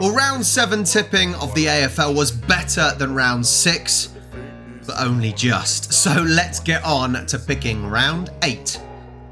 Well, round 7 tipping of the AFL was better than round 6, but only just. So let's get on to picking round 8.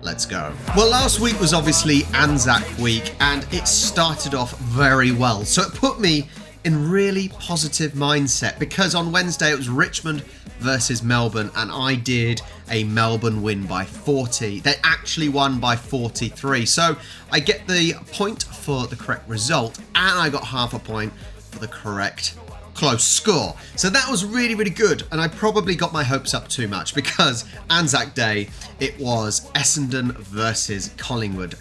Let's go. Well, last week was obviously Anzac week, and it started off very well. So it put me in really positive mindset, because on Wednesday it was Richmond versus Melbourne, and I did a Melbourne win by 40. They actually won by 43. So I get the point for the correct result, and I got half a point for the correct close score. So that was really, really good. And I probably got my hopes up too much, because Anzac Day, it was Essendon versus Collingwood.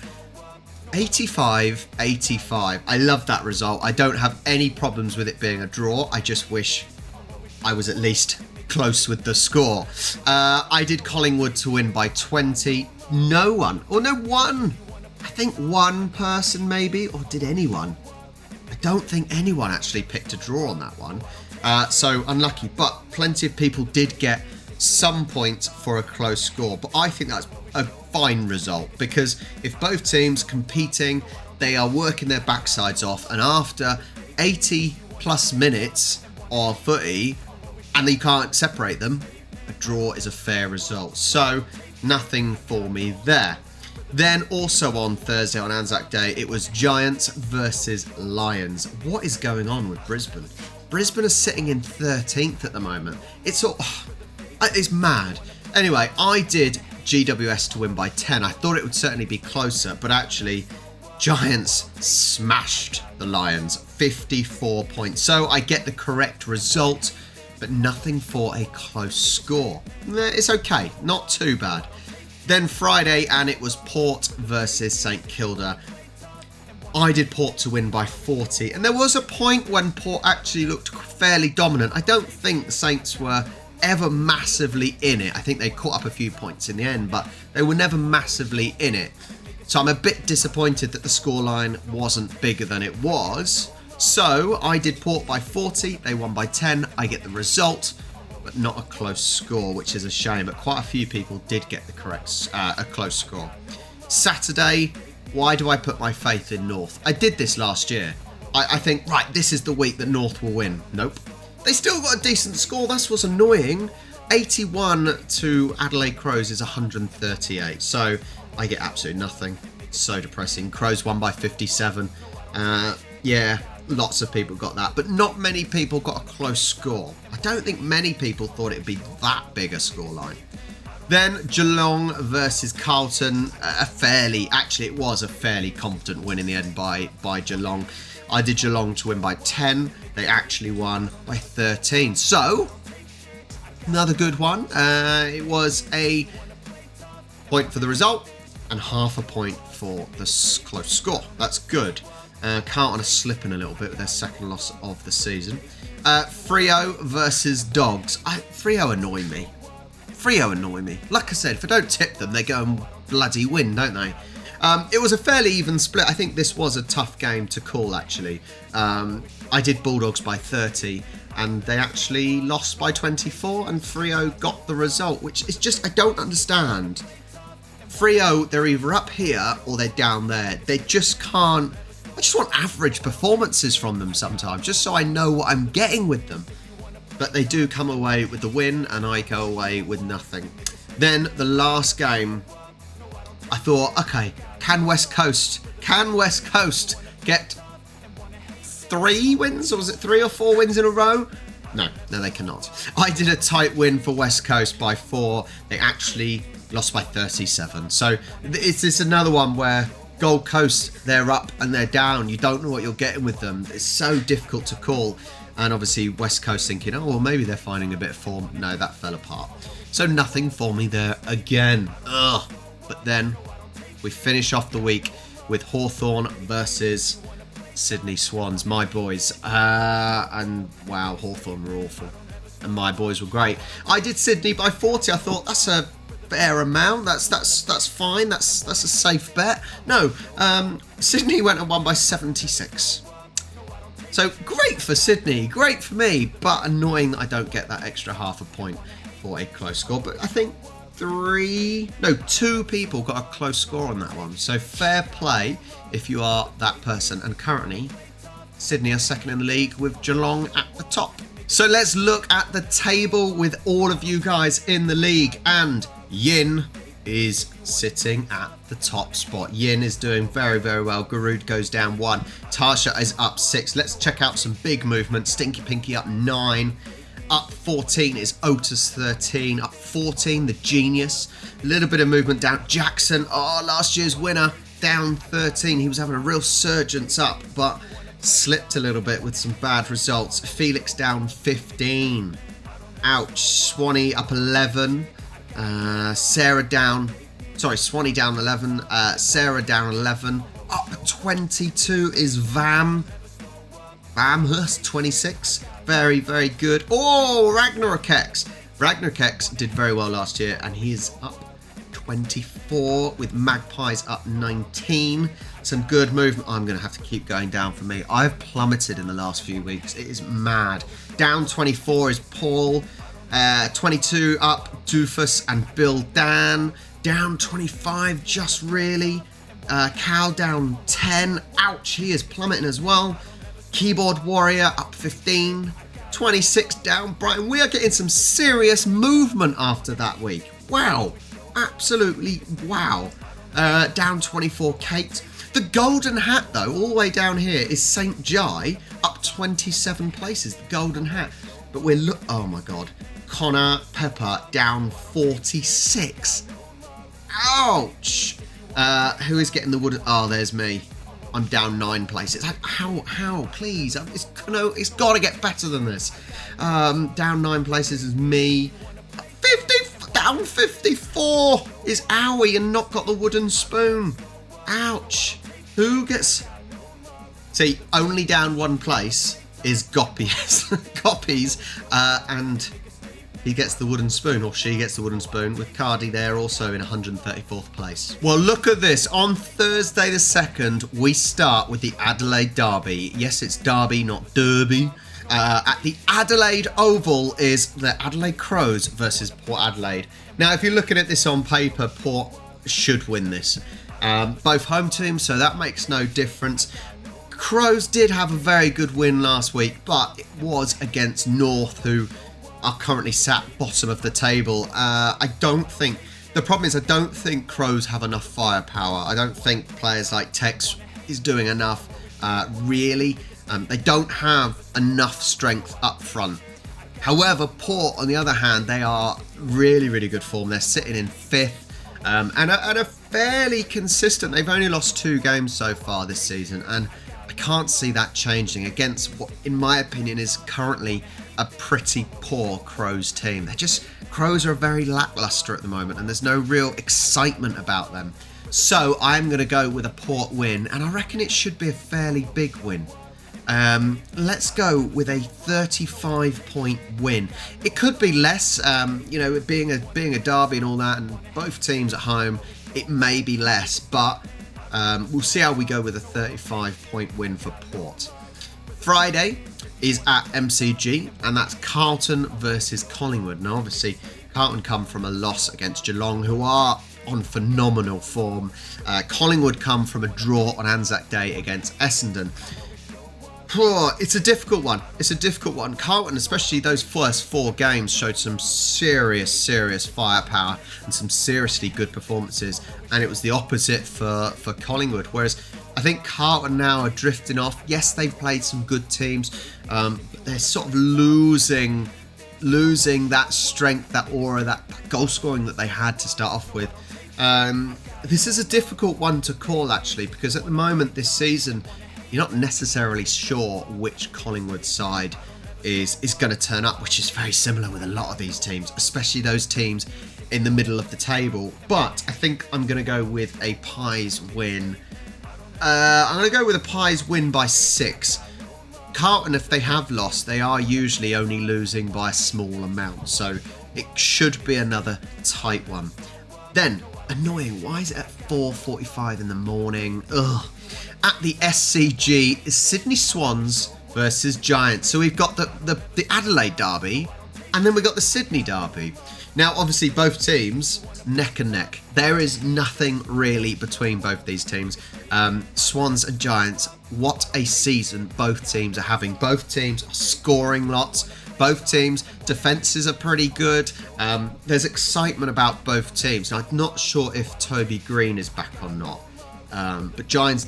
85-85. I love that result. I don't have any problems with it being a draw. I just wish I was at least close with the score. I did Collingwood to win by 20. I think one person maybe, or did anyone? I don't think anyone actually picked a draw on that one. So unlucky, but plenty of people did get some points for a close score. But I think that's a fine result, because if both teams competing, they are working their backsides off, and after 80 plus minutes of footy, and you can't separate them, a draw is a fair result. So nothing for me there. Then also on Thursday, on Anzac Day, it was Giants versus Lions. What is going on with Brisbane? Brisbane are sitting in 13th at the moment. It's mad. Anyway, I did GWS to win by 10. I thought it would certainly be closer, but actually Giants smashed the Lions, 54 points. So I get the correct result, but nothing for a close score. It's okay, not too bad. Then Friday, and it was Port versus St Kilda. I did Port to win by 40, and there was a point when Port actually looked fairly dominant. I don't think the Saints were ever massively in it. I think they caught up a few points in the end, but they were never massively in it. So I'm a bit disappointed that the scoreline wasn't bigger than it was. So I did Port by 40, they won by 10, I get the result, but not a close score, which is a shame, but quite a few people did get the correct, a close score. Saturday, why do I put my faith in North? I did this last year. I think, right, this is the week that North will win. Nope. They still got a decent score, that's what's annoying. 81 to Adelaide Crows is 138, so I get absolutely nothing. So depressing. Crows won by 57. Yeah, lots of people got that, but not many people got a close score. I don't think many people thought it'd be that big a scoreline. Then Geelong versus Carlton, it was a fairly confident win in the end by Geelong. I did Geelong to win by 10. They actually won by 13. So, another good one. It was a point for the result and half a point for the close score. That's good. Carlton are slipping a little bit with their second loss of the season. Freo versus Dogs. Freo annoy me. Like I said, if I don't tip them, they go and bloody win, don't they? It was a fairly even split. I think this was a tough game to call, actually. I did Bulldogs by 30, and they actually lost by 24, and Freo got the result, which is just, I don't understand. Freo, they're either up here or they're down there. They just can't. I just want average performances from them sometimes, just so I know what I'm getting with them. But they do come away with the win, and I go away with nothing. Then the last game, I thought, okay, can West Coast get 3 wins? Or was it 3 or 4 wins in a row? No, they cannot. I did a tight win for West Coast by 4. They actually lost by 37. So it's another one where Gold Coast, they're up and they're down. You don't know what you're getting with them. It's so difficult to call. And obviously West Coast thinking, oh, well, maybe they're finding a bit of form. No, that fell apart. So nothing for me there again. Ugh. But then we finish off the week with Hawthorn versus Sydney Swans, my boys. And wow, Hawthorn were awful. And my boys were great. I did Sydney by 40. I thought that's a fair amount. That's fine. That's a safe bet. No, Sydney went and won by 76. So great for Sydney, great for me, but annoying that I don't get that extra half a point for a close score. But I think 2 people got a close score on that one. So fair play if you are that person. And currently, Sydney are second in the league with Geelong at the top. So let's look at the table with all of you guys in the league, and Yin is sitting at the top spot. Yin is doing very, very well. Garud goes down 1. Tasha is up 6. Let's check out some big movement. Stinky Pinky up 9. Up 14 is Otis 13. Up 14, the Genius. A little bit of movement down. Jackson, last year's winner, down 13. He was having a real surgence up, but slipped a little bit with some bad results. Felix down 15. Ouch. Swanee up 11. Swanee down 11. Sarah down 11. Up 22 is Vamhurst 26. Very, very good. Ragnarok X. Ragnarok X did very well last year, and he is up 24 with Magpies up 19. Some good movement. I'm going to have to keep going down for me. I've plummeted in the last few weeks. It is mad. Down 24 is Paul. 22 up, Doofus and Bill Dan. Down 25, just really. Cal down 10. Ouch, he is plummeting as well. Keyboard Warrior up 15. 26 down, Brighton. We are getting some serious movement after that week. Wow. Absolutely wow. Down 24, Kate. The Golden Hat, though, all the way down here is St. Jai, up 27 places. The Golden Hat. But oh my God. Connor Pepper down 46. Ouch. Who is getting the wood? There's me. I'm down 9 places. How? Please. It's got to get better than this. Down 9 places is me. Down 54 is Owie and not got the wooden spoon. Ouch. Who gets... See, only down 1 place is Goppies. Goppies. And he gets the wooden spoon, or she gets the wooden spoon, with Cardi there also in 134th place. Well, look at this. On Thursday the 2nd, we start with the Adelaide Derby. Yes, it's Derby, not Derby. At the Adelaide Oval is the Adelaide Crows versus Port Adelaide. Now, if you're looking at this on paper, Port should win this. Both home teams, so that makes no difference. Crows did have a very good win last week, but it was against North, who are currently sat bottom of the table. The problem is I don't think Crows have enough firepower. I don't think players like Tex is doing enough, really. They don't have enough strength up front. However, Port, on the other hand, they are really, really good form. They're sitting in 5th and are fairly consistent. They've only lost 2 games so far this season, and I can't see that changing against what, in my opinion, is currently a pretty poor Crows team. Crows are very lackluster at the moment, and there's no real excitement about them. So I'm going to go with a Port win, and I reckon it should be a fairly big win. Let's go with a 35-point win. It could be less, it being a derby and all that, and both teams at home, it may be less, but we'll see how we go with a 35-point win for Port. Friday is at MCG, and that's Carlton versus Collingwood. Now, obviously, Carlton come from a loss against Geelong, who are on phenomenal form. Collingwood come from a draw on Anzac Day against Essendon. It's a difficult one. Carlton, especially those first 4 games, showed some serious firepower and some seriously good performances, and it was the opposite for Collingwood. Whereas I think Carlton now are drifting off. Yes, they've played some good teams, but they're sort of losing that strength, that aura, that goal scoring that they had to start off with. This is a difficult one to call, actually, because at the moment this season, you're not necessarily sure which Collingwood side is going to turn up, which is very similar with a lot of these teams, especially those teams in the middle of the table. But I think I'm going to go with a Pies win. I'm going to go with a Pies win by 6. Carlton, if they have lost, they are usually only losing by a small amount, so it should be another tight one. Then, annoying, why is it at 4:45 in the morning? Ugh. At the SCG is Sydney Swans versus Giants. So we've got the Adelaide Derby And then we got the Sydney derby. Now, obviously, both teams, neck and neck. There is nothing really between both these teams. Swans and Giants, what a season both teams are having. Both teams are scoring lots. Both teams' defences are pretty good. There's excitement about both teams. Now, I'm not sure if Toby Green is back or not. But Giants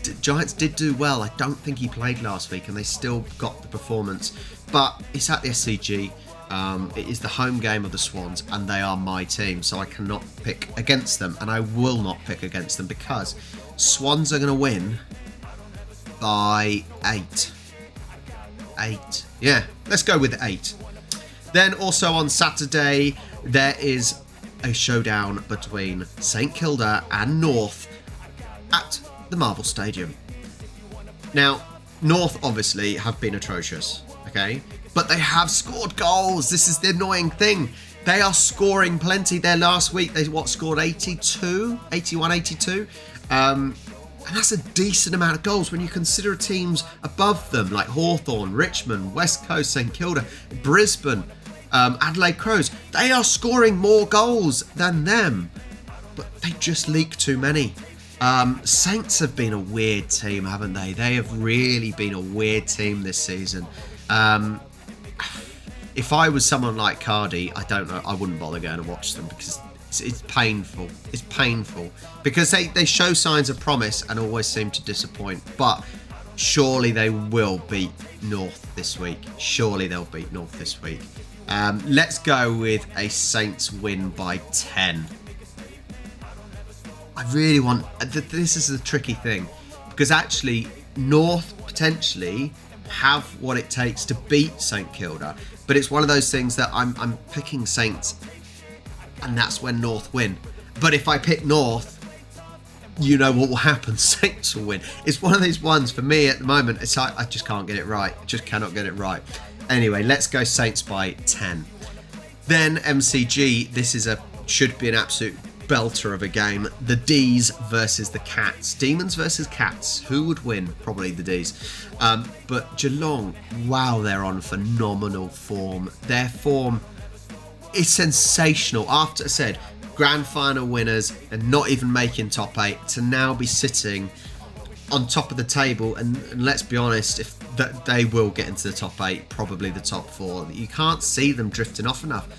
did do well. I don't think he played last week, and they still got the performance. But it's at the SCG. It is the home game of the Swans, and they are my team, so I cannot pick against them, and I will not pick against them because Swans are going to win by 8. 8. Yeah, let's go with 8. Then also on Saturday, there is a showdown between St Kilda and North at the Marvel Stadium. Now, North obviously have been atrocious, okay? But they have scored goals. This is the annoying thing. They are scoring plenty. Their last week, they scored 82, 81, 82. And that's a decent amount of goals when you consider teams above them like Hawthorn, Richmond, West Coast, St Kilda, Brisbane, Adelaide Crows. They are scoring more goals than them, but they just leak too many. Saints have been a weird team, haven't they? They have really been a weird team this season. If I was someone like Cardi, I don't know, I wouldn't bother going to watch them because it's painful. It's painful because they show signs of promise and always seem to disappoint. But surely they will beat North this week. Surely they'll beat North this week. Let's go with a Saints win by 10. I really want... This is a tricky thing because actually North potentially have what it takes to beat St Kilda, but it's one of those things that I'm picking Saints, and that's when North win. But if I pick North, you know what will happen. Saints will win. It's one of these ones for me at the moment. It's like I just can't get it right. Just cannot get it right. Anyway, let's go Saints by 10. Then MCG. This is should be an absolute belter of a game. The D's versus the Cats. Demons versus Cats. Who would win? Probably the D's. But Geelong, wow, they're on phenomenal form. Their form is sensational. After I said grand final winners and not even making top 8, to now be sitting on top of the table, and let's be honest, if they will get into the top 8, probably the top 4. You can't see them drifting off enough.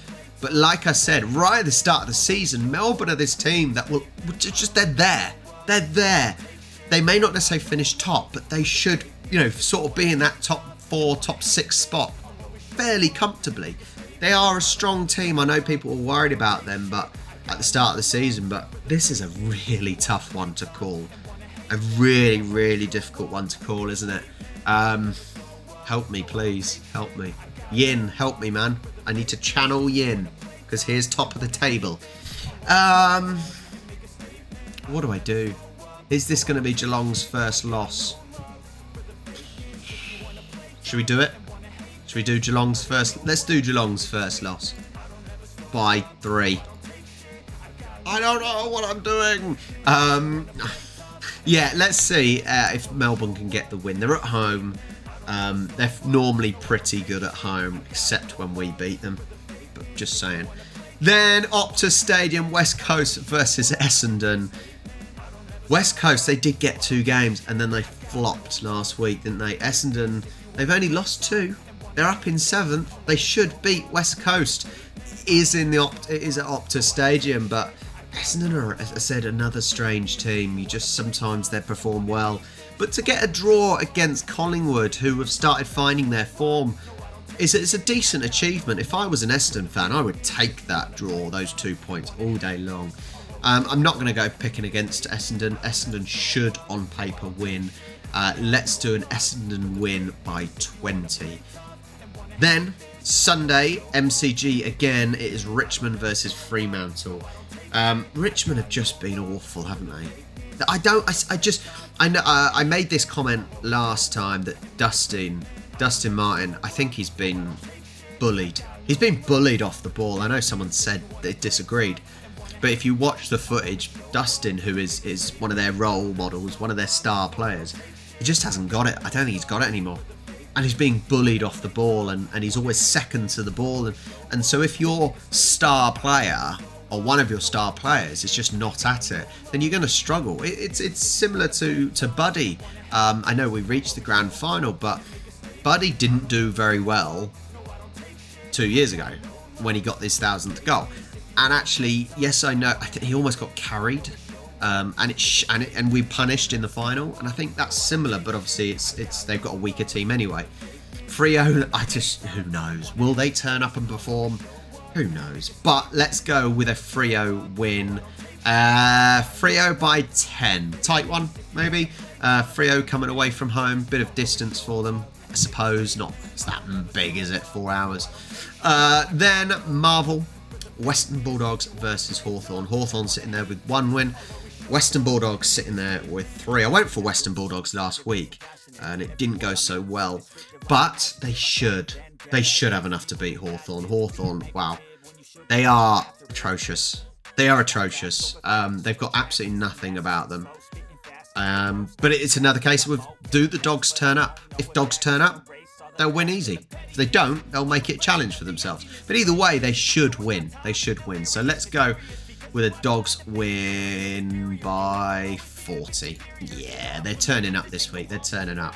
But like I said, right at the start of the season, Melbourne are this team that will just, they're there. They're there. They may not necessarily finish top, but they should, sort of be in that top 4, top 6 spot fairly comfortably. They are a strong team. I know people were worried about them but at the start of the season, but this is a really tough one to call. A really, really difficult one to call, isn't it? Help me, please. Help me. Yin, help me, man. I need to channel Yin, because here's top of the table. What do I do? Is this going to be Geelong's first loss? Should we do it? Should we do Geelong's first? Let's do Geelong's first loss by 3. I don't know what I'm doing. Yeah, let's see if Melbourne can get the win. They're at home. They're normally pretty good at home, except when we beat them. But just saying. Then Optus Stadium, West Coast versus Essendon. West Coast, they did get 2 games, and then they flopped last week, didn't they? Essendon, they've only lost 2. They're up in 7th. They should beat West Coast. It is at Optus Stadium, but Essendon are, as I said, another strange team. Sometimes they perform well. But to get a draw against Collingwood, who have started finding their form, is a decent achievement. If I was an Essendon fan, I would take that draw, those 2 points, all day long. I'm not going to go picking against Essendon. Essendon should, on paper, win. Let's do an Essendon win by 20. Then, Sunday, MCG again. It is Richmond versus Fremantle. Richmond have just been awful, haven't they? I made this comment last time that Dustin Martin, I think he's been bullied. He's been bullied off the ball. I know someone said they disagreed. But if you watch the footage, Dustin, who is one of their role models, one of their star players, he just hasn't got it. I don't think he's got it anymore. and he's being bullied off the ball, and he's always second to the ball. And so if your star player or one of your star players is just not at it, then you're going to struggle. It's similar to Buddy. I know we reached the grand final, but Buddy didn't do very well 2 years ago when he got this 1,000th goal. And actually, yes, I know, I think he almost got carried. And we punished in the final, and I think that's similar, but obviously it's they've got a weaker team anyway. Freo, who knows? Will they turn up and perform? Who knows? But let's go with a Freo win. Freo by 10, tight one maybe. Freo coming away from home, bit of distance for them, I suppose. Not it's that big, is it? 4 hours. Then Marvel, Western Bulldogs versus Hawthorn. Hawthorn sitting there with 1 win. Western Bulldogs sitting there with 3. I went for Western Bulldogs last week, and it didn't go so well. But they should have enough to beat Hawthorn. Hawthorn, wow, they are atrocious. They are atrocious. They've got absolutely nothing about them. But it's another case of, do the Dogs turn up? If Dogs turn up, they'll win easy. If they don't, they'll make it a challenge for themselves. But either way, they should win. They should win. So let's go with a Dogs win by 40. Yeah, they're turning up this week. They're turning up.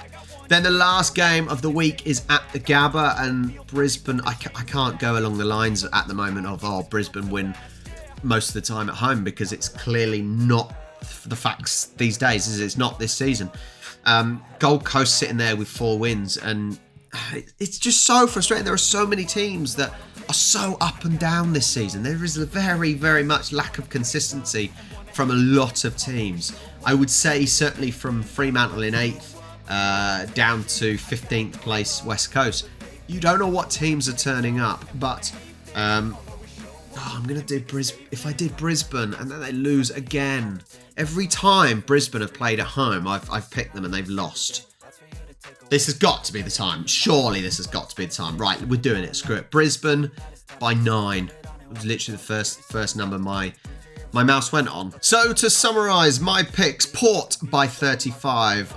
Then the last game of the week is at the Gabba, and Brisbane, I can't go along the lines at the moment of, Brisbane win most of the time at home, because it's clearly not the facts these days, is it? It's not this season. Gold Coast sitting there with 4 wins, and it's just so frustrating. There are so many teams that are so up and down this season. There is a very, very much lack of consistency from a lot of teams. I would say certainly from Fremantle in 8th down to 15th place West Coast. You don't know what teams are turning up, but I'm going to do Brisbane. If I did Brisbane and then they lose again. Every time Brisbane have played at home, I've picked them and they've lost. This has got to be the time. Surely this has got to be the time. Right, we're doing it. Screw it. Brisbane by 9. It was literally the first number my mouse went on. So to summarise my picks, Port by 35,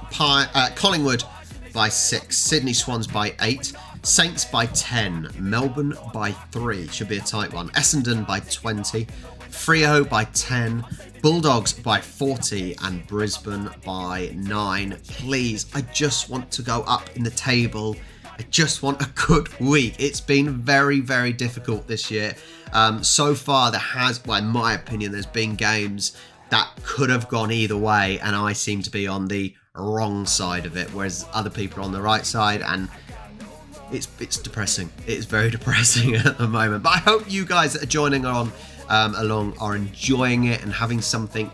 Collingwood by 6, Sydney Swans by 8, Saints by 10, Melbourne by 3, should be a tight one, Essendon by 20, Freo by 10, Bulldogs by 40, and Brisbane by 9. Please, I just want to go up in the table. I just want a good week. It's been very, very difficult this year. So far, in my opinion, there's been games that could have gone either way, and I seem to be on the wrong side of it, whereas other people are on the right side, and it's depressing. It's very depressing at the moment. But I hope you guys that are joining on along are enjoying it and having something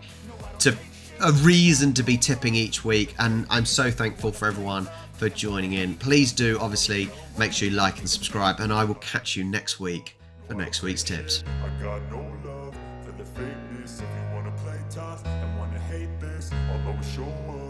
a reason to be tipping each week. And I'm so thankful for everyone for joining in. Please do obviously make sure you like and subscribe, and I will catch you next week for next week's tips. I got no love for the fakeness. If you wanna play tough and wanna hate this, I'll always show up.